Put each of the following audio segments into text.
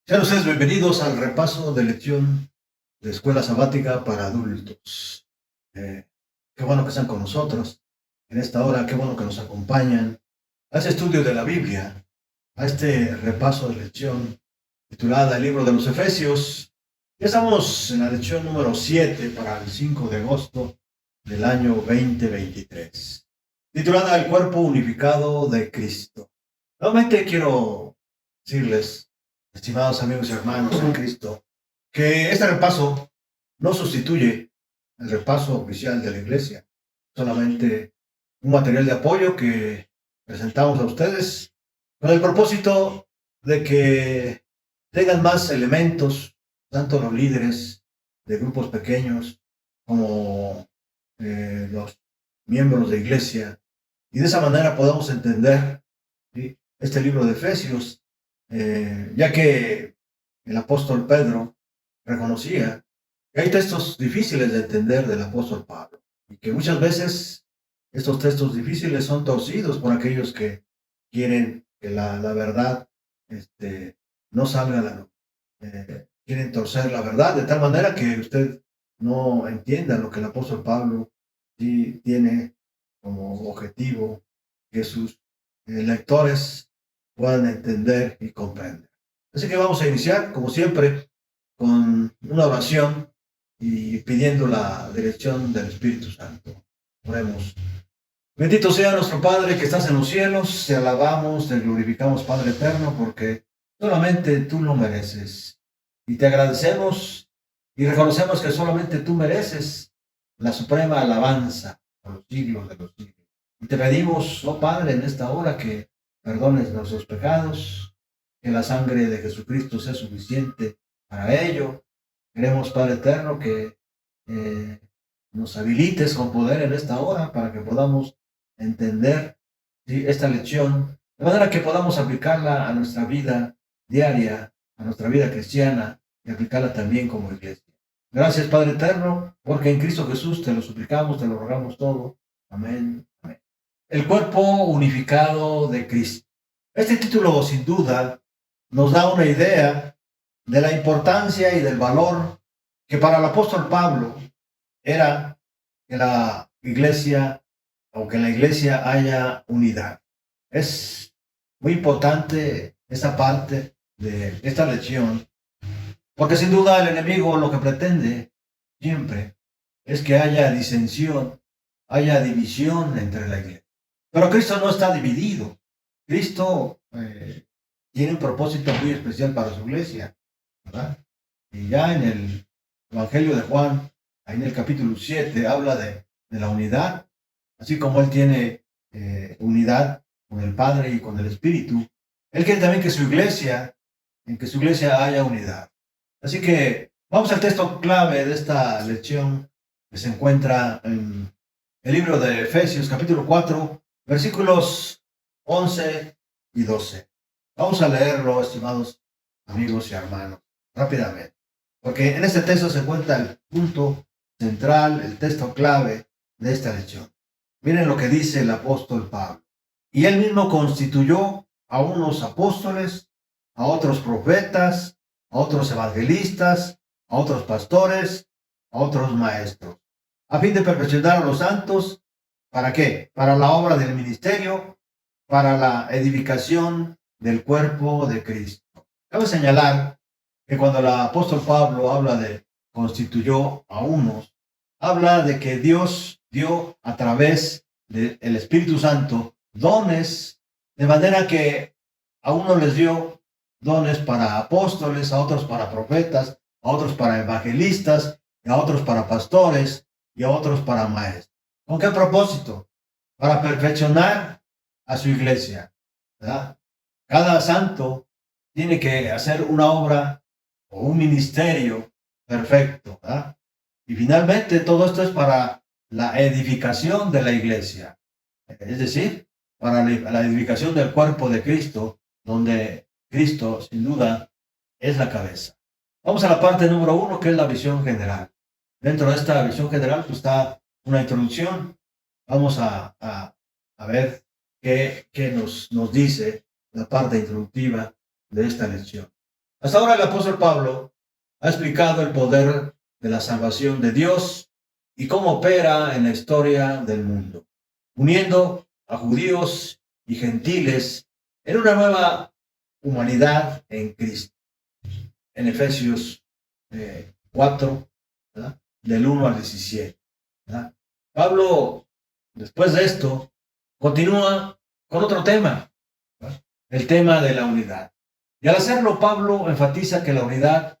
Sean ustedes bienvenidos al repaso de lección de Escuela Sabática para Adultos. Eh, Qué bueno que están con nosotros en esta hora, qué bueno que nos acompañan a este estudio de la Biblia, a este repaso de lección titulada El libro de los Efesios. Ya estamos en la lección número 7 para el 5 de agosto del año 2023, titulada El cuerpo unificado de Cristo. Nuevamente quiero decirles, estimados amigos y hermanos en Cristo, que este repaso no sustituye el repaso oficial de la iglesia, solamente un material de apoyo que presentamos a ustedes con el propósito de que tengan más elementos, tanto los líderes de grupos pequeños como los miembros de iglesia, y de esa manera podamos entender, ¿sí?, este libro de Efesios, ya que el apóstol Pedro reconocía que hay textos difíciles de entender del apóstol Pablo y que muchas veces estos textos difíciles son torcidos por aquellos que quieren que la verdad no salga a la luz. Quieren torcer la verdad de tal manera que usted no entienda lo que el apóstol Pablo sí tiene como objetivo, que sus lectores puedan entender y comprender. Así que vamos a iniciar, como siempre, con una oración y pidiendo la dirección del Espíritu Santo. Oremos. Bendito sea nuestro Padre que estás en los cielos, te alabamos, te glorificamos, Padre eterno, porque solamente tú lo mereces. Y te agradecemos y reconocemos que solamente tú mereces la suprema alabanza por los siglos de los siglos. Y te pedimos, oh Padre, en esta hora que perdones nuestros pecados, que la sangre de Jesucristo sea suficiente para ello. Queremos, Padre eterno, que nos habilites con poder en esta hora para que podamos entender, ¿sí?, esta lección, de manera que podamos aplicarla a nuestra vida diaria, a nuestra vida cristiana, y aplicarla también como iglesia. Gracias, Padre eterno, porque en Cristo Jesús te lo suplicamos, te lo rogamos todo. Amén. Amén. El cuerpo unificado de Cristo. Este título, sin duda, nos da una idea de la importancia y del valor que para el apóstol Pablo era que la iglesia, o que en la iglesia haya unidad. Es muy importante esta parte de esta lección, porque sin duda el enemigo lo que pretende siempre es que haya disensión, haya división entre la iglesia. Pero Cristo no está dividido. Cristo tiene un propósito muy especial para su iglesia, ¿verdad? Y ya en el Evangelio de Juan, ahí en el capítulo 7, habla de la unidad, así como Él tiene unidad con el Padre y con el Espíritu. Él quiere también que en que su iglesia haya unidad. Así que vamos al texto clave de esta lección, que se encuentra en el libro de Efesios, capítulo 4, versículos 11 y 12. Vamos a leerlo, estimados amigos y hermanos, rápidamente, porque en este texto se encuentra el punto central, el texto clave de esta lección. Miren lo que dice el apóstol Pablo. Y él mismo constituyó a unos apóstoles, a otros profetas, a otros evangelistas, a otros pastores, a otros maestros, a fin de perfeccionar a los santos. ¿Para qué? Para la obra del ministerio, para la edificación del cuerpo de Cristo. Cabe señalar que cuando el apóstol Pablo habla de constituyó a unos, habla de que Dios dio a través del Espíritu Santo dones, de manera que a unos les dio dones para apóstoles, a otros para profetas, a otros para evangelistas, a otros para pastores y a otros para maestros. ¿Con qué propósito? Para perfeccionar a su iglesia, ¿verdad? Cada santo tiene que hacer una obra o un ministerio perfecto, ¿verdad? Y finalmente todo esto es para la edificación de la iglesia, es decir, para la edificación del cuerpo de Cristo, donde Cristo, sin duda, es la cabeza. Vamos a la parte número 1, que es la visión general. Dentro de esta visión general pues, está una introducción. Vamos a ver qué nos dice la parte introductiva de esta lección. Hasta ahora el apóstol Pablo ha explicado el poder de la salvación de Dios y cómo opera en la historia del mundo, uniendo a judíos y gentiles en una nueva humanidad en Cristo. En Efesios 4, ¿verdad? Del 1 al 17. ¿Verdad? Pablo, después de esto, continúa con otro tema, ¿verdad? El tema de la unidad. Y al hacerlo, Pablo enfatiza que la unidad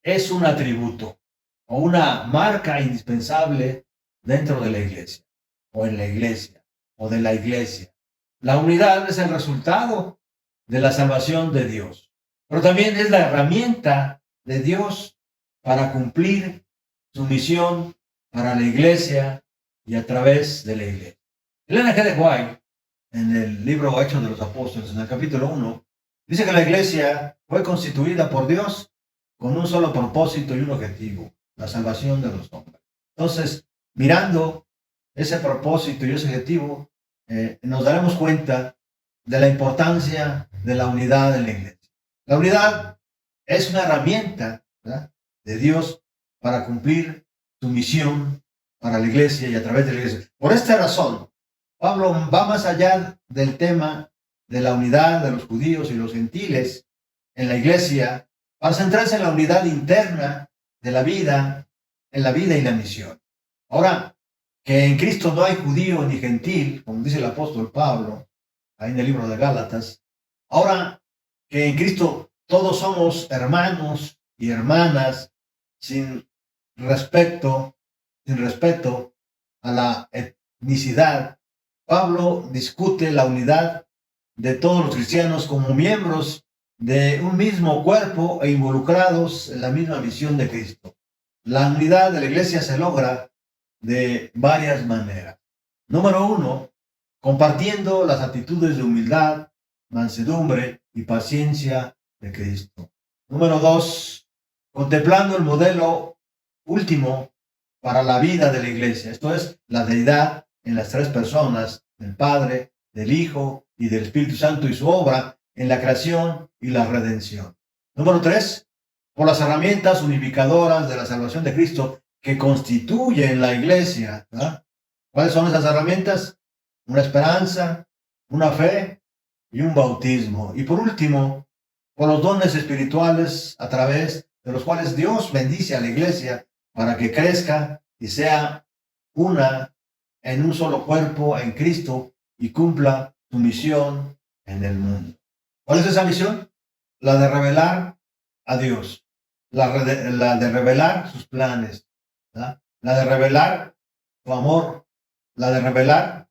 es un atributo o una marca indispensable dentro de la iglesia, o en la iglesia, o de la iglesia. La unidad es el resultado de la salvación de Dios, pero también es la herramienta de Dios para cumplir su misión para la iglesia y a través de la iglesia. Ellen G. de White, en el libro Hechos de los Apóstoles, en el capítulo 1, dice que la iglesia fue constituida por Dios con un solo propósito y un objetivo: la salvación de los hombres. Entonces, mirando ese propósito y ese objetivo, nos daremos cuenta de la importancia de la unidad en la iglesia. La unidad es una herramienta, ¿verdad?, de Dios para cumplir su misión para la iglesia y a través de la iglesia. Por esta razón, Pablo va más allá del tema de la unidad de los judíos y los gentiles en la iglesia para centrarse en la unidad interna de la vida, en la vida y la misión. Ahora, que en Cristo no hay judío ni gentil, como dice el apóstol Pablo, ahí en el libro de Gálatas. Ahora, que en Cristo todos somos hermanos y hermanas sin respeto a la etnicidad, Pablo discute la unidad de todos los cristianos como miembros de un mismo cuerpo e involucrados en la misma misión de Cristo. La unidad de la iglesia se logra de varias maneras. Número 1, compartiendo las actitudes de humildad, mansedumbre y paciencia de Cristo. Número 2, contemplando el modelo último para la vida de la iglesia, esto es, la deidad en las tres personas, del Padre, del Hijo y del Espíritu Santo y su obra en la creación y la redención. Número 3, por las herramientas unificadoras de la salvación de Cristo que constituyen la iglesia, ¿verdad? ¿Cuáles son esas herramientas? Una esperanza, una fe y un bautismo. Y por último, por los dones espirituales a través de los cuales Dios bendice a la iglesia para que crezca y sea una en un solo cuerpo en Cristo y cumpla su misión en el mundo. ¿Cuál es esa misión? La de revelar a Dios, la de revelar sus planes, ¿verdad? La de revelar su amor, la de revelar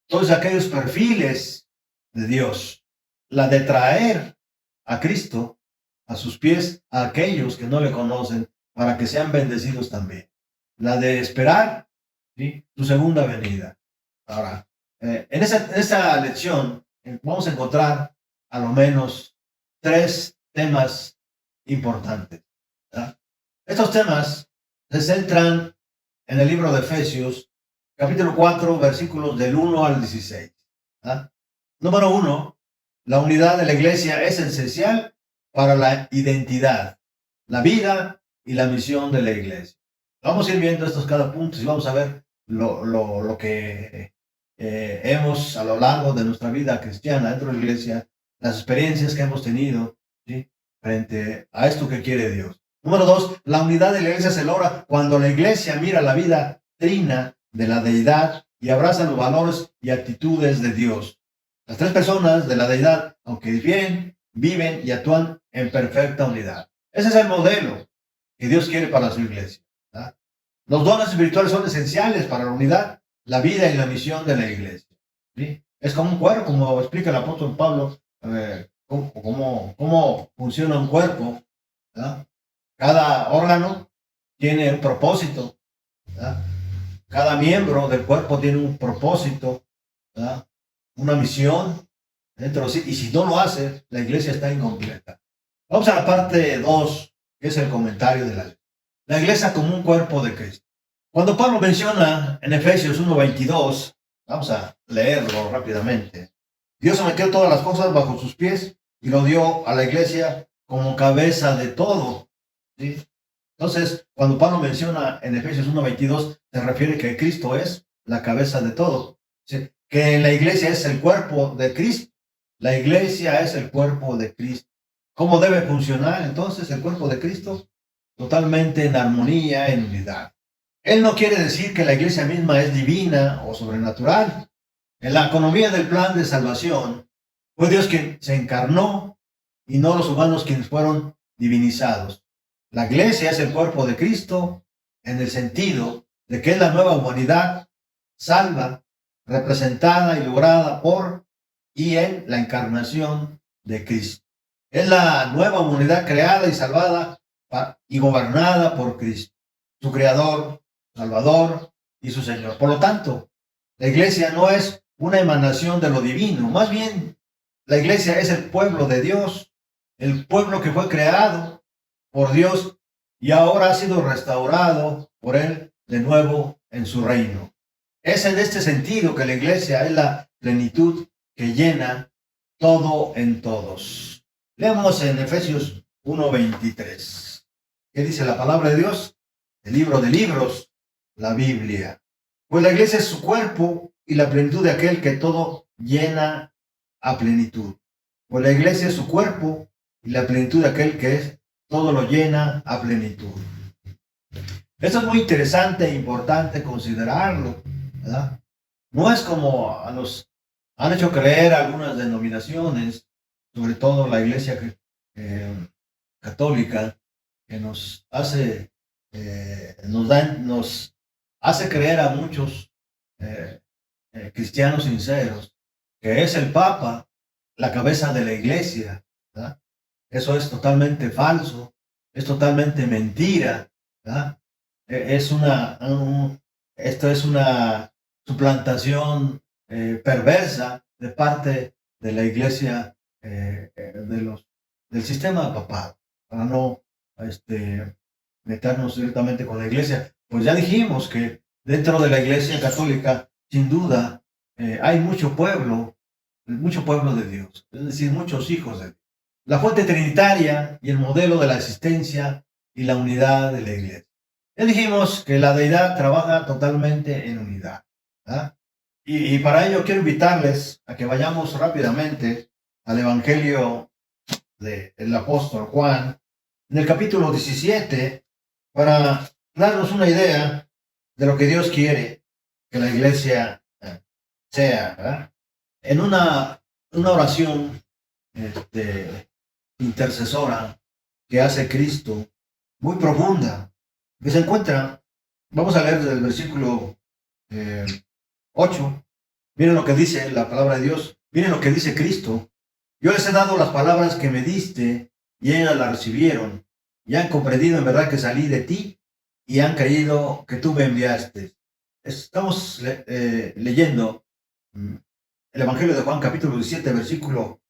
todos aquellos perfiles de Dios, la de traer a Cristo a sus pies a aquellos que no le conocen para que sean bendecidos también, la de esperar, ¿sí?, su segunda venida. Ahora, en esa lección vamos a encontrar a lo menos 3 temas importantes, ¿verdad? Estos temas se centran en el libro de Efesios, capítulo 4, versículos del 1 al 16. ¿Ah? Número 1, la unidad de la iglesia es esencial para la identidad, la vida y la misión de la iglesia. Vamos a ir viendo estos cada punto y vamos a ver lo que hemos a lo largo de nuestra vida cristiana dentro de la iglesia, las experiencias que hemos tenido, ¿sí?, frente a esto que quiere Dios. Número 2, la unidad de la iglesia se logra cuando la iglesia mira la vida trina de la deidad y abraza los valores y actitudes de Dios. Las 3 personas de la deidad, aunque difieren, viven y actúan en perfecta unidad. Ese es el modelo que Dios quiere para su iglesia, ¿verdad? Los dones espirituales son esenciales para la unidad, la vida y la misión de la iglesia, ¿sí? Es como un cuerpo, como explica el apóstol Pablo, cómo funciona un cuerpo, ¿verdad? Cada órgano tiene un propósito, ¿verdad? Cada miembro del cuerpo tiene un propósito, ¿verdad?, una misión dentro de sí, y si no lo hace, la iglesia está incompleta. Vamos a la parte 2, que es el comentario de la iglesia como un cuerpo de Cristo. Cuando Pablo menciona en Efesios 1:22, vamos a leerlo rápidamente. Dios sometió todas las cosas bajo sus pies y lo dio a la iglesia como cabeza de todo, ¿sí? Entonces, cuando Pablo menciona en Efesios 1:22, se refiere que Cristo es la cabeza de todo, ¿sí? Que la iglesia es el cuerpo de Cristo. La iglesia es el cuerpo de Cristo. ¿Cómo debe funcionar entonces el cuerpo de Cristo? Totalmente en armonía, en unidad. Él no quiere decir que la iglesia misma es divina o sobrenatural. En la economía del plan de salvación, fue Dios quien se encarnó y no los humanos quienes fueron divinizados. La iglesia es el cuerpo de Cristo en el sentido de que es la nueva humanidad salva, representada y lograda por y en la encarnación de Cristo. Es la nueva humanidad creada y salvada y gobernada por Cristo, su Creador, Salvador y su Señor. Por lo tanto, la iglesia no es una emanación de lo divino, más bien la iglesia es el pueblo de Dios, el pueblo que fue creado por Dios y ahora ha sido restaurado por Él de nuevo en su reino. Es en este sentido que la iglesia es la plenitud que llena todo en todos. Leamos en Efesios 1:23. ¿Qué dice la palabra de Dios? El libro de libros, la Biblia. Pues la iglesia es su cuerpo y la plenitud de aquel que todo llena a plenitud. Pues la iglesia es su cuerpo y la plenitud de aquel que es todo lo llena a plenitud. Esto es muy interesante e importante considerarlo, ¿verdad? No es como nos han hecho creer algunas denominaciones, sobre todo la iglesia católica, que nos hace creer a muchos cristianos sinceros que es el Papa la cabeza de la iglesia, ¿verdad? Eso es totalmente falso, es totalmente mentira, ¿verdad? Esto es una suplantación perversa de parte de la iglesia, del sistema papal, para no meternos directamente con la iglesia. Pues ya dijimos que dentro de la iglesia católica, sin duda, hay mucho pueblo de Dios, es decir, muchos hijos de Dios. La fuente trinitaria y el modelo de la existencia y la unidad de la iglesia. Ya dijimos que la deidad trabaja totalmente en unidad, ¿verdad? Y para ello quiero invitarles a que vayamos rápidamente al Evangelio del apóstol Juan, en el capítulo 17, para darnos una idea de lo que Dios quiere que la iglesia sea, ¿verdad? En una oración intercesora que hace Cristo, muy profunda, que se encuentra, vamos a leer desde el versículo 8, miren lo que dice la palabra de Dios, miren lo que dice Cristo. Yo les he dado las palabras que me diste y ellas las recibieron y han comprendido en verdad que salí de ti y han creído que tú me enviaste. Estamos leyendo el Evangelio de Juan capítulo 17 versículo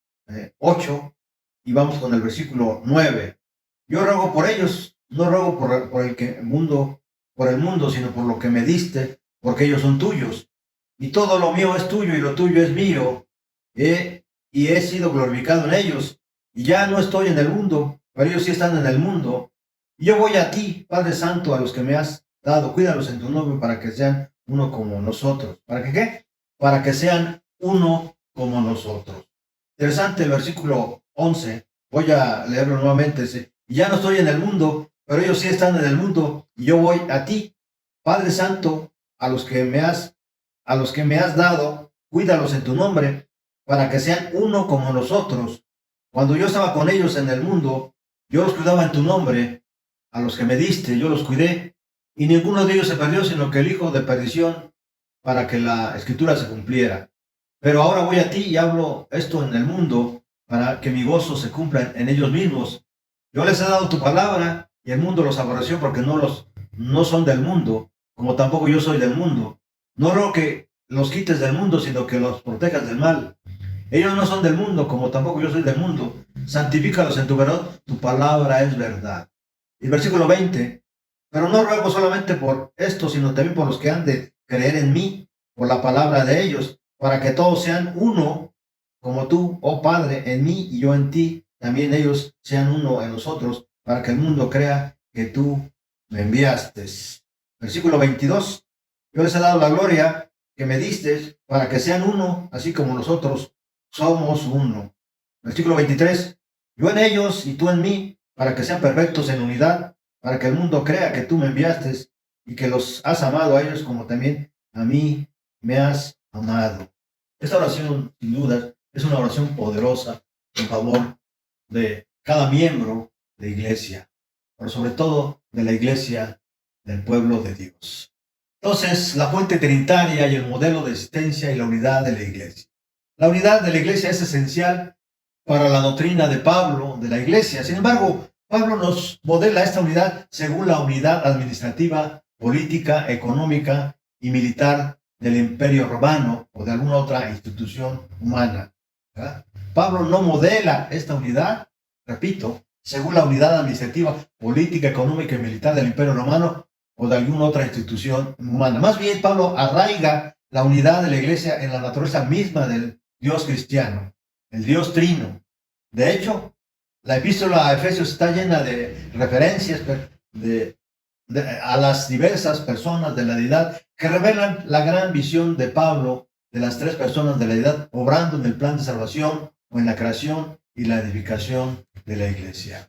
8 y vamos con el versículo 9. Yo ruego por ellos, no ruego por el mundo, sino por lo que me diste, porque ellos son tuyos. Y todo lo mío es tuyo y lo tuyo es mío. Y he sido glorificado en ellos. Y ya no estoy en el mundo, pero ellos sí están en el mundo. Y yo voy a ti, Padre Santo, a los que me has dado. Cuídalos en tu nombre para que sean uno como nosotros. ¿Para que qué? Para que sean uno como nosotros. Interesante el versículo 11. Voy a leerlo nuevamente. Y ya no estoy en el mundo, pero ellos sí están en el mundo. Y yo voy a ti, Padre Santo, a los que me has dado, cuídalos en tu nombre, para que sean uno como nosotros. Cuando yo estaba con ellos en el mundo, yo los cuidaba en tu nombre. A los que me diste, yo los cuidé. Y ninguno de ellos se perdió, sino que el hijo de perdición, para que la escritura se cumpliera. Pero ahora voy a ti y hablo esto en el mundo, para que mi gozo se cumpla en ellos mismos. Yo les he dado tu palabra, y el mundo los aborreció porque no son del mundo, como tampoco yo soy del mundo. No ruego que los quites del mundo, sino que los protejas del mal. Ellos no son del mundo, como tampoco yo soy del mundo. Santifícalos en tu verdad, tu palabra es verdad. Y versículo 20. Pero no ruego solamente por esto, sino también por los que han de creer en mí, por la palabra de ellos, para que todos sean uno, como tú, oh Padre, en mí y yo en ti, también ellos sean uno en nosotros, para que el mundo crea que tú me enviaste. Versículo 22. Yo les he dado la gloria que me diste para que sean uno, así como nosotros somos uno. Versículo 23. Yo en ellos y tú en mí, para que sean perfectos en unidad, para que el mundo crea que tú me enviaste y que los has amado a ellos como también a mí me has amado. Esta oración, sin duda, es una oración poderosa en favor de cada miembro de iglesia, pero sobre todo de la iglesia del pueblo de Dios. Entonces, la fuente trinitaria y el modelo de existencia y la unidad de la iglesia. La unidad de la iglesia es esencial para la doctrina de Pablo de la iglesia. Sin embargo, Pablo nos modela esta unidad según la unidad administrativa, política, económica y militar del Imperio Romano o de alguna otra institución humana. ¿Verdad? Pablo no modela esta unidad, repito, según la unidad administrativa, política, económica y militar del Imperio Romano o de alguna otra institución humana. Más bien, Pablo arraiga la unidad de la iglesia en la naturaleza misma del Dios cristiano, el Dios trino. De hecho, la epístola a Efesios está llena de referencias a las diversas personas de la deidad que revelan la gran visión de Pablo de las tres personas de la deidad obrando en el plan de salvación o en la creación y la edificación de la iglesia.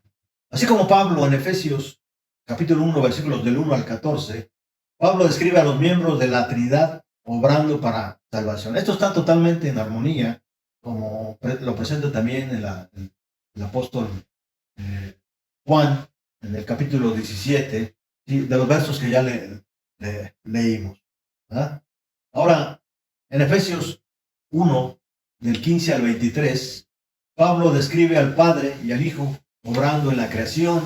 Así como Pablo en Efesios capítulo 1, versículos del 1 al 14, Pablo describe a los miembros de la Trinidad obrando para salvación. Esto está totalmente en armonía, como lo presenta también el apóstol Juan en el capítulo 17, de los versos que ya leímos. ¿Verdad? Ahora, en Efesios 1, del 15 al 23, Pablo describe al Padre y al Hijo obrando en la creación,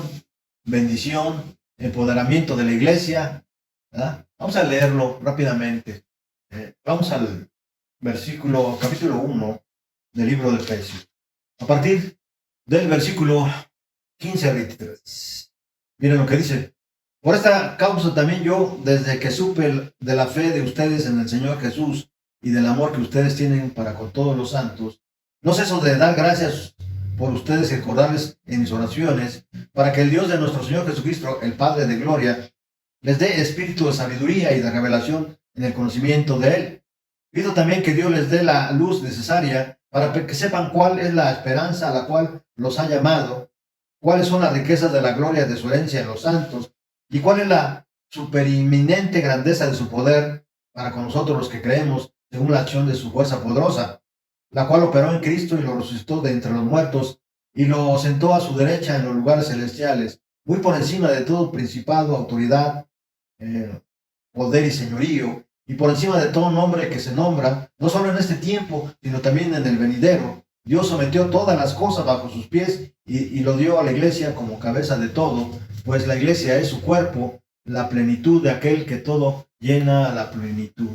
bendición, empoderamiento de la iglesia. ¿Verdad? Vamos a leerlo rápidamente. Vamos al capítulo 1 del libro de Efesios. A partir del versículo 15 al 23. Miren lo que dice. Por esta causa también yo, desde que supe de la fe de ustedes en el Señor Jesús y del amor que ustedes tienen para con todos los santos, no ceso de dar gracias por ustedes y recordarles en mis oraciones, para que el Dios de nuestro Señor Jesucristo, el Padre de gloria, les dé espíritu de sabiduría y de revelación en el conocimiento de Él. Pido también que Dios les dé la luz necesaria para que sepan cuál es la esperanza a la cual los ha llamado, cuáles son las riquezas de la gloria de su herencia en los santos, y cuál es la superinminente grandeza de su poder para con nosotros los que creemos, según la acción de su fuerza poderosa, la cual operó en Cristo y lo resucitó de entre los muertos, y lo sentó a su derecha en los lugares celestiales, muy por encima de todo principado, autoridad, poder y señorío, y por encima de todo nombre que se nombra, no solo en este tiempo, sino también en el venidero. Dios sometió todas las cosas bajo sus pies y lo dio a la iglesia como cabeza de todo, pues la iglesia es su cuerpo, la plenitud de aquel que todo llena a la plenitud.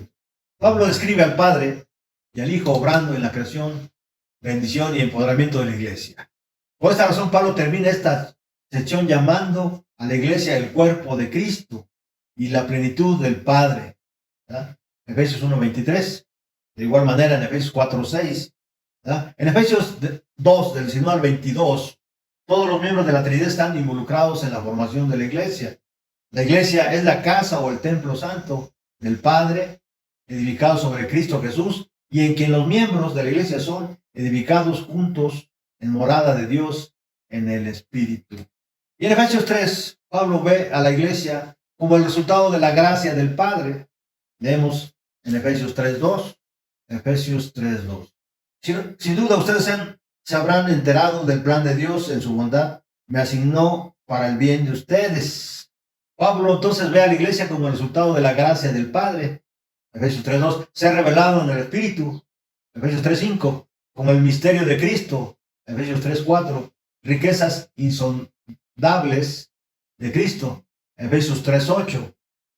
Pablo describe al Padre y al Hijo obrando en la creación, bendición y empoderamiento de la iglesia. Por esta razón, Pablo termina esta sección llamando a la iglesia el cuerpo de Cristo y la plenitud del Padre. ¿Verdad? Efesios 1:23. De igual manera en Efesios 4:6. En Efesios 2, del 19 al 22, todos los miembros de la Trinidad están involucrados en la formación de la iglesia. La iglesia es la casa o el templo santo del Padre, edificado sobre Cristo Jesús, y en quien los miembros de la iglesia son edificados juntos en morada de Dios en el Espíritu. Y en Efesios 3, Pablo ve a la iglesia como el resultado de la gracia del Padre. Leemos en Efesios 3:2. Efesios 3:2. Sin duda ustedes se habrán enterado del plan de Dios en su bondad. Me asignó para el bien de ustedes. Pablo entonces ve a la iglesia como el resultado de la gracia del Padre. Efesios 3:2. Se ha revelado en el Espíritu. Efesios 3:5. Como el misterio de Cristo. Efesios 3:4. Riquezas insondables de Cristo. Efesios 3:8.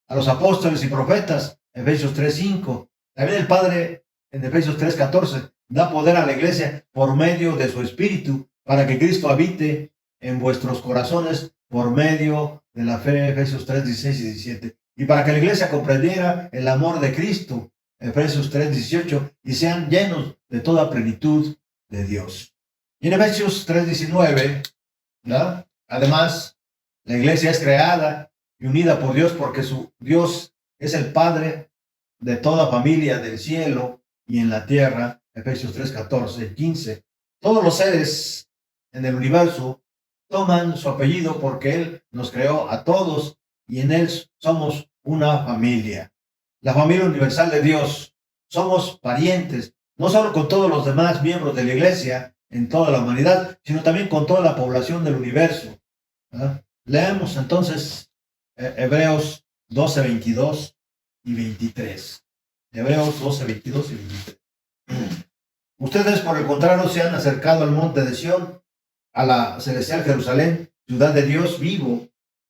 A los apóstoles y profetas. Efesios 3:5. También el Padre en Efesios 3:14 da poder a la iglesia por medio de su Espíritu para que Cristo habite en vuestros corazones por medio de la fe. Efesios 3:16 y 17. Y para que la iglesia comprendiera el amor de Cristo. Efesios 3:18. Y sean llenos de toda plenitud de Dios. Y en Efesios 3:19, ¿no? Además, la iglesia es creada y unida por Dios porque su Dios es el Padre de toda familia del cielo y en la tierra. Efesios 3:14-15. Todos los seres en el universo toman su apellido porque Él nos creó a todos y en Él somos una familia. La familia universal de Dios. Somos parientes, no solo con todos los demás miembros de la iglesia en toda la humanidad, sino también con toda la población del universo. ¿Verdad? Leemos entonces Hebreos 12:22 y 23. Hebreos 12:22 y 23. Ustedes, por el contrario, se han acercado al monte de Sión, a la celestial Jerusalén, ciudad de Dios vivo,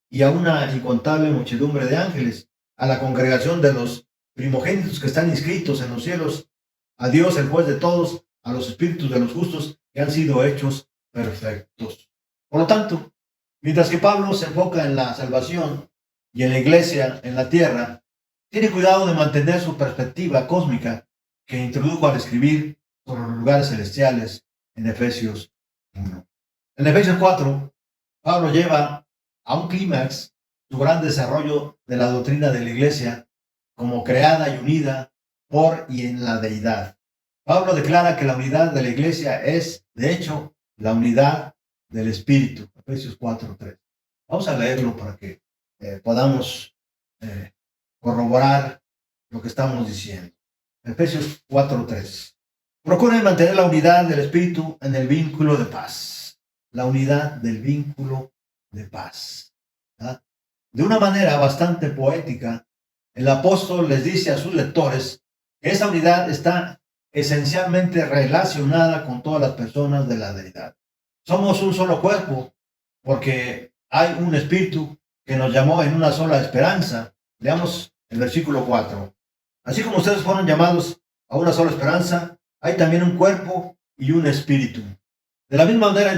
y a una incontable muchedumbre de ángeles, a la congregación de los primogénitos que están inscritos en los cielos, a Dios, el juez de todos, a los espíritus de los justos que han sido hechos perfectos. Por lo tanto, mientras que Pablo se enfoca en la salvación y en la iglesia en la tierra, tiene cuidado de mantener su perspectiva cósmica que introdujo al escribir sobre los lugares celestiales en Efesios 1. En Efesios 4, Pablo lleva a un clímax su gran desarrollo de la doctrina de la iglesia como creada y unida por y en la deidad. Pablo declara que la unidad de la iglesia es, de hecho, la unidad del Espíritu. Efesios 4:3. Vamos a leerlo para que podamos corroborar lo que estamos diciendo. Efesios 4:3. Procuren mantener la unidad del Espíritu en el vínculo de paz. La unidad del vínculo de paz. ¿Ah? De una manera bastante poética, el apóstol les dice a sus lectores que esa unidad está esencialmente relacionada con todas las personas de la deidad. Somos un solo cuerpo porque hay un espíritu que nos llamó en una sola esperanza. Leamos el versículo 4. Así como ustedes fueron llamados a una sola esperanza, hay también un cuerpo y un espíritu. De la misma manera, en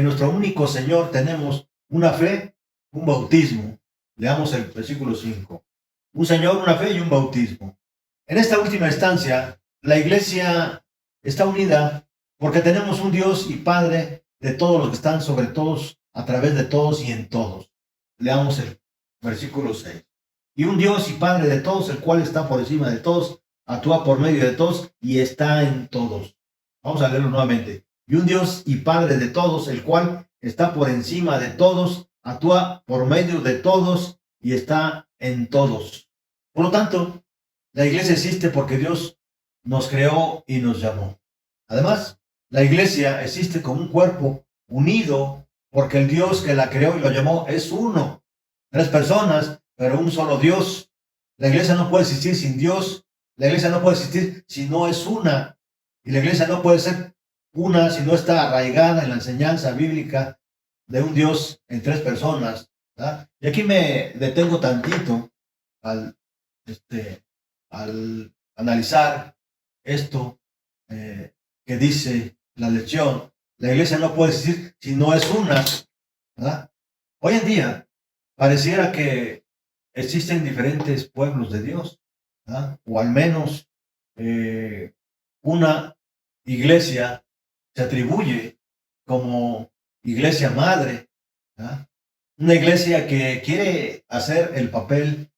nuestro único Señor tenemos una fe, un bautismo. Leamos el versículo 5. Un Señor, una fe y un bautismo. En esta última instancia, la iglesia está unida porque tenemos un Dios y Padre de todos los que están sobre todos, a través de todos y en todos. Leamos el versículo 6. Y un Dios y Padre de todos, el cual está por encima de todos, actúa por medio de todos y está en todos. Vamos a leerlo nuevamente. Y un Dios y Padre de todos, el cual está por encima de todos, actúa por medio de todos y está en todos. Por lo tanto, la iglesia existe porque Dios nos creó y nos llamó. Además, la iglesia existe como un cuerpo unido porque el Dios que la creó y lo llamó es uno. 3 personas, pero un solo Dios. La iglesia no puede existir sin Dios. La iglesia no puede existir si no es una. Y la iglesia no puede ser una si no está arraigada en la enseñanza bíblica de un Dios en 3 personas. ¿Verdad? Y aquí me detengo tantito al analizar esto que dice la lección. La iglesia no puede existir si no es una. ¿Verdad? Hoy en día pareciera que existen diferentes pueblos de Dios, ¿verdad? O al menos una iglesia se atribuye como iglesia madre, ¿verdad? Una iglesia que quiere hacer el papel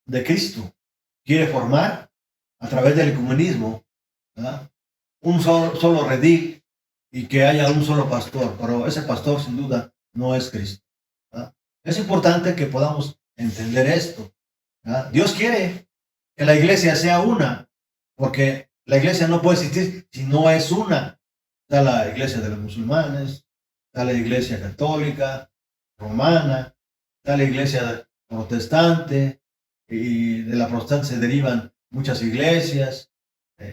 de Cristo, quiere formar a través del ecumenismo, ¿verdad? Un solo redil y que haya un solo pastor, pero ese pastor sin duda no es Cristo, ¿verdad? Es importante que podamos entender esto, ¿verdad? Dios quiere que la iglesia sea una, porque la iglesia no puede existir si no es una. Está la iglesia de los musulmanes, está la iglesia católica, romana, está la iglesia protestante, y de la protestante se derivan muchas iglesias,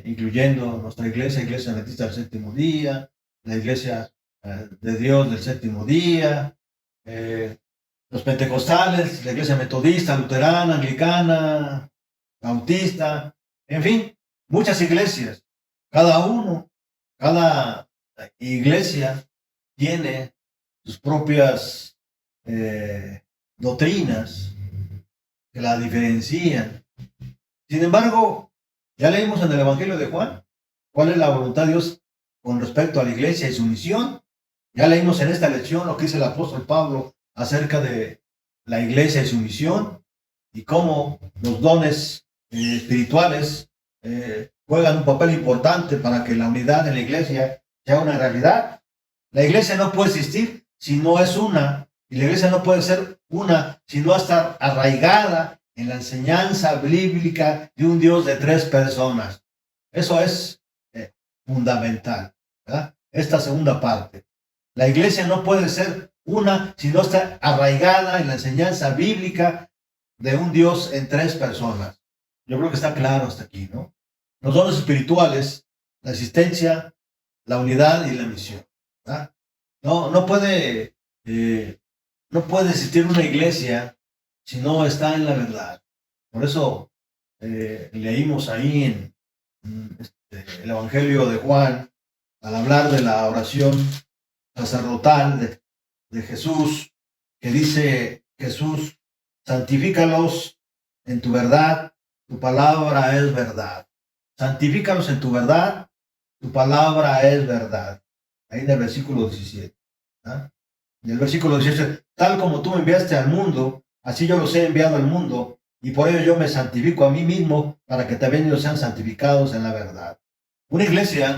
incluyendo nuestra iglesia, Iglesia Adventista del Séptimo Día, la iglesia de Dios del Séptimo Día, los pentecostales, la iglesia metodista, luterana, anglicana, bautista, en fin, muchas iglesias. Cada iglesia tiene sus propias doctrinas que la diferencian. Sin embargo, ya leímos en el Evangelio de Juan cuál es la voluntad de Dios con respecto a la iglesia y su misión. Ya leímos en esta lección lo que dice el apóstol Pablo acerca de la iglesia y su misión y cómo los dones espirituales juegan un papel importante para que la unidad en la iglesia sea una realidad. La iglesia no puede existir si no es una, y la iglesia no puede ser una si no está arraigada en la enseñanza bíblica de un Dios de 3 personas. Eso es fundamental, ¿verdad? Esta segunda parte. La iglesia no puede ser una si no está arraigada en la enseñanza bíblica de un Dios en 3 personas. Yo creo que está claro hasta aquí, ¿no? Los dones espirituales, la existencia, la unidad y la misión, ¿verdad? No puede existir una iglesia si no está en la verdad. Por eso leímos ahí en el Evangelio de Juan, al hablar de la oración sacerdotal de Jesús, que dice Jesús: santifícalos en tu verdad, tu palabra es verdad. Santifícalos en tu verdad, tu palabra es verdad. Ahí en el versículo 17. ¿Ah? En el versículo 18, tal como tú me enviaste al mundo, así yo los he enviado al mundo, y por ello yo me santifico a mí mismo, para que también ellos sean santificados en la verdad. Una iglesia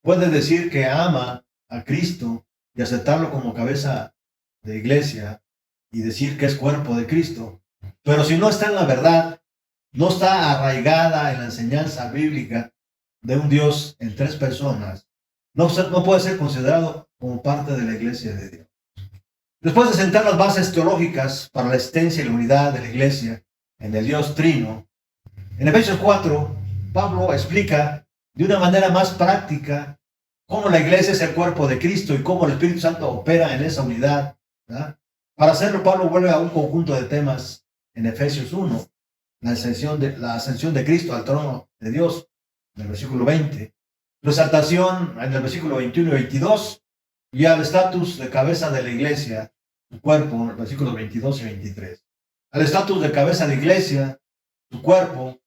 puede decir que ama a Cristo y aceptarlo como cabeza de iglesia y decir que es cuerpo de Cristo, pero si no está en la verdad, no está arraigada en la enseñanza bíblica de un Dios en 3 personas, no puede ser considerado como parte de la iglesia de Dios. Después de sentar las bases teológicas para la existencia y la unidad de la iglesia en el Dios Trino, en Efesios 4, Pablo explica de una manera más práctica cómo la iglesia es el cuerpo de Cristo y cómo el Espíritu Santo opera en esa unidad, ¿verdad? Para hacerlo, Pablo vuelve a un conjunto de temas en Efesios 1, la ascensión de Cristo al trono de Dios, en el versículo 20, su exaltación en el versículo 21 y 22, y al estatus de cabeza de la iglesia, su cuerpo, en los versículos 22 y 23. Al estatus de cabeza de iglesia, su cuerpo,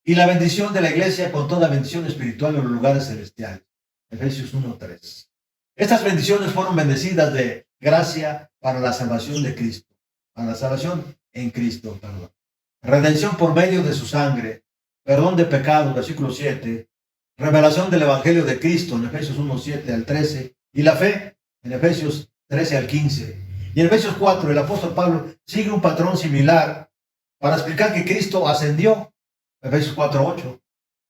y la bendición de la iglesia con toda bendición espiritual en los lugares celestiales. Efesios 1:3. Estas bendiciones fueron bendecidas de gracia para la salvación de Cristo, para la salvación en Cristo, perdón. Redención por medio de su sangre, perdón de pecados, versículo 7, revelación del Evangelio de Cristo, en Efesios 1:7 al 13, y la fe, en Efesios 13 al 15. Y en Efesios 4, el apóstol Pablo sigue un patrón similar para explicar que Cristo ascendió, Efesios 4:8,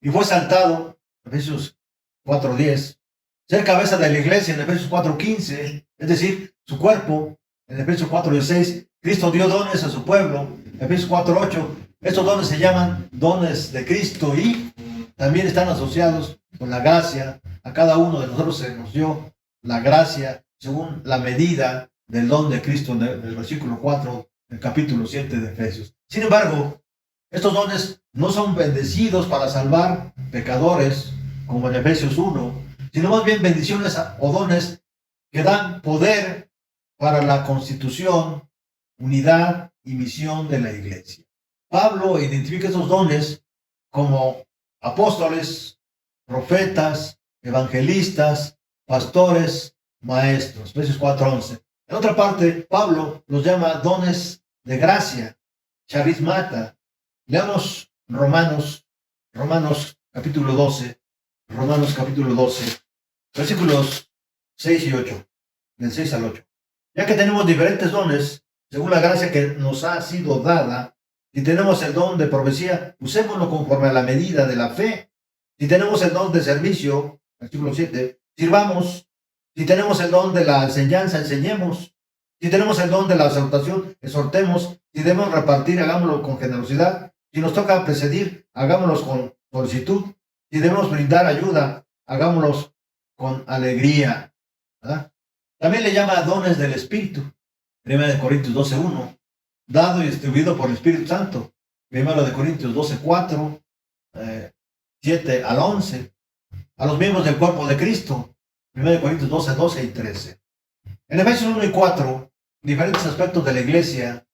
y fue exaltado, Efesios 4:10, ser cabeza de la iglesia en Efesios 4:15, es decir, su cuerpo, en Efesios 4:16, Cristo dio dones a su pueblo, Efesios 4:8, estos dones se llaman dones de Cristo y también están asociados con la gracia. A cada uno de nosotros se nos dio la gracia según la medida del don de Cristo en el versículo 4 del capítulo 7 de Efesios. Sin embargo, estos dones no son bendecidos para salvar pecadores, como en Efesios 1, sino más bien bendiciones o dones que dan poder para la constitución, unidad y misión de la iglesia. Pablo identifica esos dones como apóstoles, profetas, evangelistas, pastores, maestros. Efesios 4:11. En otra parte, Pablo los llama dones de gracia, charismata. Leamos Romanos capítulo 12, versículos 6 y 8, del 6 al 8. Ya que tenemos diferentes dones, según la gracia que nos ha sido dada, si tenemos el don de profecía, usémoslo conforme a la medida de la fe. Si tenemos el don de servicio, versículo 7, sirvamos. Si tenemos el don de la enseñanza, enseñemos. Si tenemos el don de la exhortación, exhortemos. Si debemos repartir, hagámoslo con generosidad. Si nos toca presidir, hagámoslo con solicitud. Si debemos brindar ayuda, hagámoslos con alegría, ¿verdad? También le llama dones del Espíritu. 1 Corintios 12:1, dado y distribuido por el Espíritu Santo. 1 Corintios 12:4, 7 al 11. A los miembros del cuerpo de Cristo. 1 Corintios 12 y 13. En Efesios 1 y 4, diferentes aspectos de la iglesia,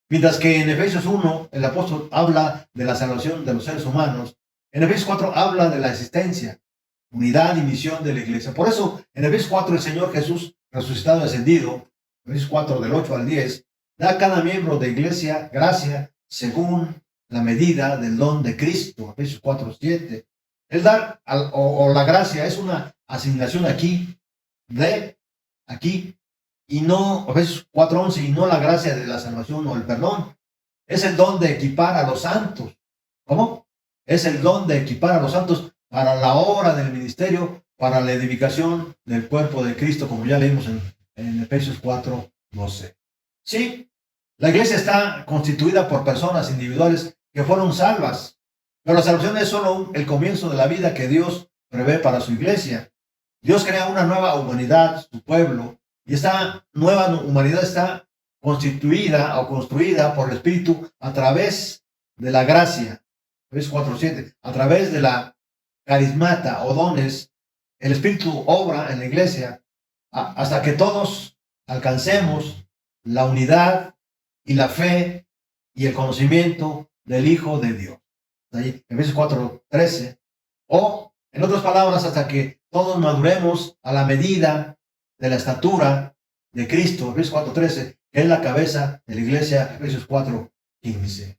mientras que en Efesios 1 el apóstol habla de la salvación de los seres humanos, en Efesios 4 habla de la existencia. unidad y misión de la iglesia. Por eso, en Efesios 4, el Señor Jesús, resucitado y ascendido, Efesios 4, del 8 al 10, da a cada miembro de iglesia gracia según la medida del don de Cristo. Efesios 4, 7. El dar o la gracia es una asignación aquí, y no, Efesios 4, 11, y no la gracia de la salvación o el perdón. Es el don de equipar a los santos. ¿Cómo? Es el don de equipar a los santos para la obra del ministerio, para la edificación del cuerpo de Cristo, como ya leímos en Efesios 4, 12. Sí, la iglesia está constituida por personas individuales que fueron salvas, pero la salvación es solo el comienzo de la vida que Dios prevé para su iglesia. Dios crea una nueva humanidad, su pueblo, y esta nueva humanidad está constituida o construida por el Espíritu a través de la gracia. Efesios 4:7, a través de la carismata o dones, el Espíritu obra en la iglesia hasta que todos alcancemos la unidad y la fe y el conocimiento del Hijo de Dios. Ahí, Efesios 4:13, o en otras palabras, hasta que todos maduremos a la medida de la estatura de Cristo, Efesios 4:13, que es la cabeza de la iglesia, Efesios 4:15.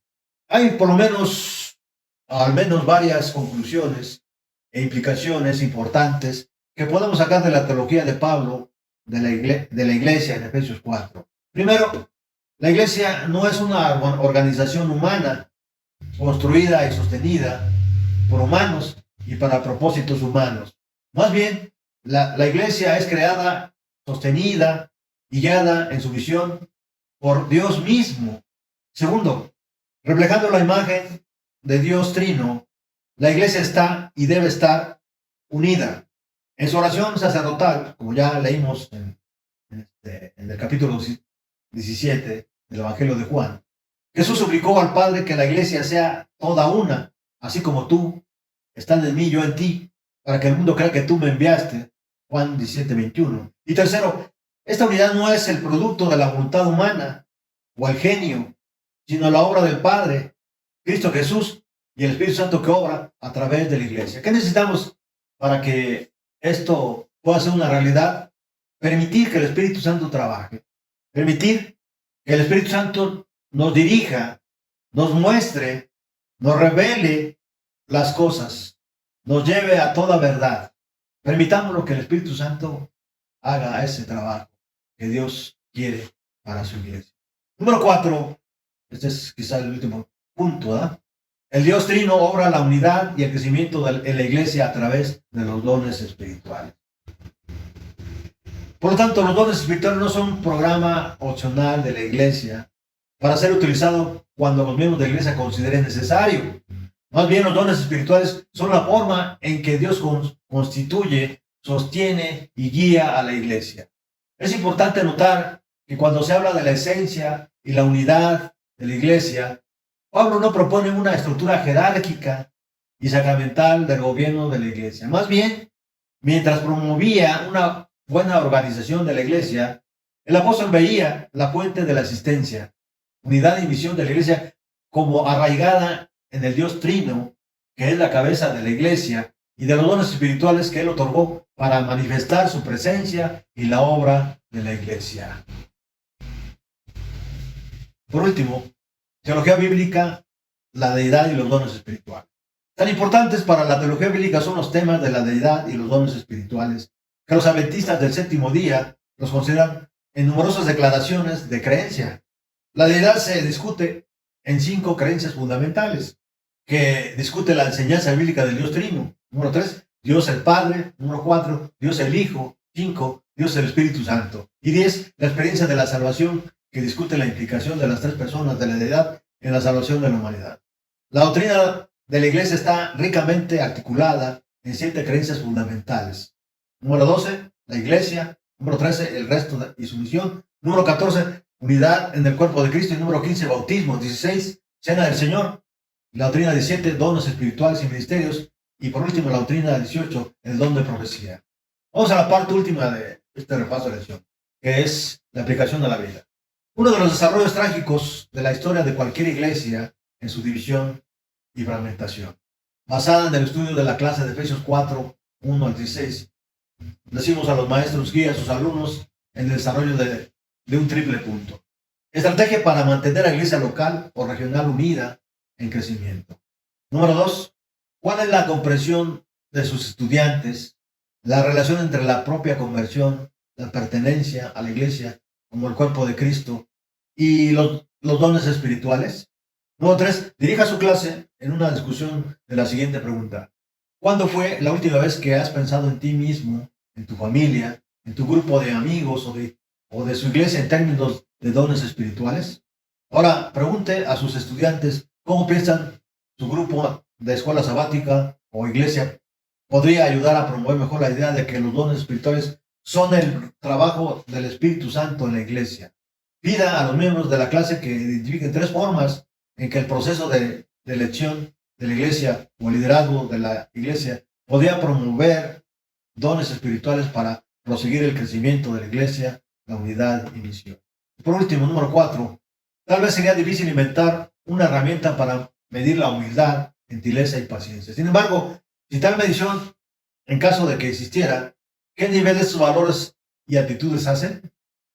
Hay por lo menos, al menos varias conclusiones e implicaciones importantes que podemos sacar de la teología de Pablo de la iglesia en Efesios 4. Primero, la iglesia no es una organización humana construida y sostenida por humanos y para propósitos humanos. Más bien, la iglesia es creada, sostenida y guiada en su visión por Dios mismo. Segundo, reflejando la imagen de Dios Trino, la iglesia está y debe estar unida. En su oración sacerdotal, como ya leímos en el capítulo 17 del Evangelio de Juan, Jesús suplicó al Padre que la iglesia sea toda una, así como tú estás en mí, yo en ti, para que el mundo crea que tú me enviaste. Juan 17:21. Y tercero, esta unidad no es el producto de la voluntad humana o el genio, sino la obra del Padre, Cristo Jesús y el Espíritu Santo que obra a través de la iglesia. ¿Qué necesitamos para que esto pueda ser una realidad? Permitir que el Espíritu Santo trabaje, permitir que el Espíritu Santo nos dirija, nos muestre, nos revele las cosas, nos lleve a toda verdad. Permitámoslo que el Espíritu Santo haga ese trabajo que Dios quiere para su iglesia. Número 4, este es quizá el último punto, ¿verdad? El Dios Trino obra la unidad y el crecimiento en la iglesia a través de los dones espirituales. Por lo tanto, los dones espirituales no son un programa opcional de la iglesia para ser utilizado cuando los miembros de la iglesia consideren necesario. Más bien, los dones espirituales son la forma en que Dios constituye, sostiene y guía a la iglesia. Es importante notar que cuando se habla de la esencia y la unidad de la iglesia, Pablo no propone una estructura jerárquica y sacramental del gobierno de la iglesia. Más bien, mientras promovía una buena organización de la iglesia, el apóstol veía la fuente de la asistencia, unidad y misión de la iglesia como arraigada en el Dios Trino, que es la cabeza de la iglesia, y de los dones espirituales que él otorgó para manifestar su presencia y la obra de la iglesia. Por último, teología bíblica, la deidad y los dones espirituales. Tan importantes para la teología bíblica son los temas de la deidad y los dones espirituales, que los adventistas del séptimo día los consideran en numerosas declaraciones de creencia. La deidad se discute en 5 creencias fundamentales, que discute la enseñanza bíblica del Dios Trino. Número 3, Dios el Padre. Número 4, Dios el Hijo. 5, Dios el Espíritu Santo. Y 10, la experiencia de la salvación, que discute la implicación de las 3 personas de la deidad en la salvación de la humanidad. La doctrina de la iglesia está ricamente articulada en 7 creencias fundamentales. Número 12, la iglesia. Número 13, el resto y su misión. Número 14, unidad en el cuerpo de Cristo. Y número 15, bautismo. 16, cena del Señor. La doctrina 17, dones espirituales y ministerios. Y por último, la doctrina 18, el don de profecía. Vamos a la parte última de este repaso de lección, que es la aplicación de la vida. Uno de los desarrollos trágicos de la historia de cualquier iglesia en su división y fragmentación, basada en el estudio de la clase de Efesios 4, 1 al 16, decimos a los maestros, guía a sus alumnos en el desarrollo de un triple punto. Estrategia para mantener a la iglesia local o regional unida en crecimiento. Número 2, ¿cuál es la comprensión de sus estudiantes, la relación entre la propia conversión, la pertenencia a la iglesia como el cuerpo de Cristo y los dones espirituales? Número 3, dirija su clase en una discusión de la siguiente pregunta. ¿Cuándo fue la última vez que has pensado en ti mismo, en tu familia, en tu grupo de amigos o de su iglesia en términos de dones espirituales? Ahora, pregunte a sus estudiantes cómo piensan su grupo de escuela sabática o iglesia podría ayudar a promover mejor la idea de que los dones espirituales son el trabajo del Espíritu Santo en la iglesia. Pida a los miembros de la clase que identifiquen 3 formas en que el proceso de elección de la iglesia o liderazgo de la iglesia podría promover dones espirituales para proseguir el crecimiento de la iglesia, la unidad y misión. Por último, número 4, tal vez sería difícil inventar una herramienta para medir la humildad, gentileza y paciencia. Sin embargo, si tal medición, en caso de que existiera, ¿qué nivel de estos valores y actitudes hacen?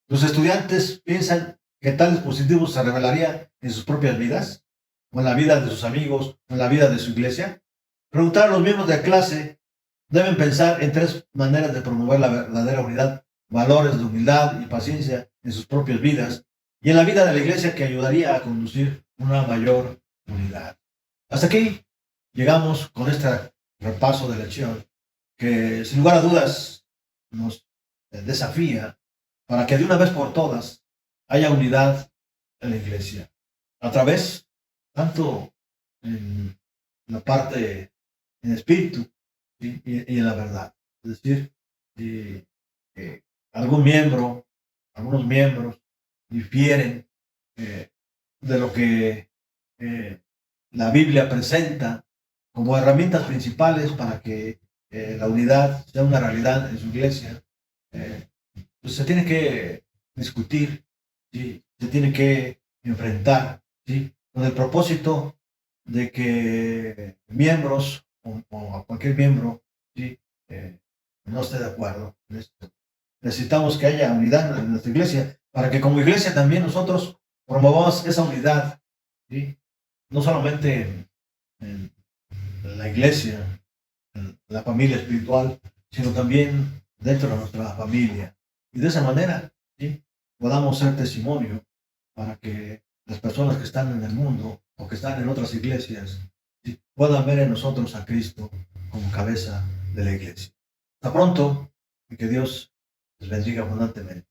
¿Los estudiantes piensan que tales dispositivos se revelarían en sus propias vidas? ¿O en la vida de sus amigos? ¿O en la vida de su iglesia? Preguntar a los miembros de clase deben pensar en 3 maneras de promover la verdadera unidad, valores de humildad y paciencia en sus propias vidas y en la vida de la iglesia que ayudaría a conducir una mayor unidad. Hasta aquí llegamos con este repaso de lección que sin lugar a dudas nos desafía para que de una vez por todas haya unidad en la iglesia, a través, tanto en la parte en espíritu y en la verdad. Es decir, si algún miembro, algunos miembros difieren de lo que la Biblia presenta como herramientas principales para que la unidad sea una realidad en su iglesia, pues se tiene que discutir, ¿sí? Se tiene que enfrentar, ¿sí? Con el propósito de que miembros o a cualquier miembro, ¿sí? No esté de acuerdo en esto. Necesitamos que haya unidad en nuestra iglesia para que como iglesia también nosotros promovamos esa unidad, ¿sí? No solamente en la iglesia, en la familia espiritual, sino también dentro de nuestra familia. Y de esa manera, ¿sí? Podamos ser testimonio para que las personas que están en el mundo o que están en otras iglesias, ¿sí? Puedan ver en nosotros a Cristo como cabeza de la iglesia. Hasta pronto y que Dios les bendiga abundantemente.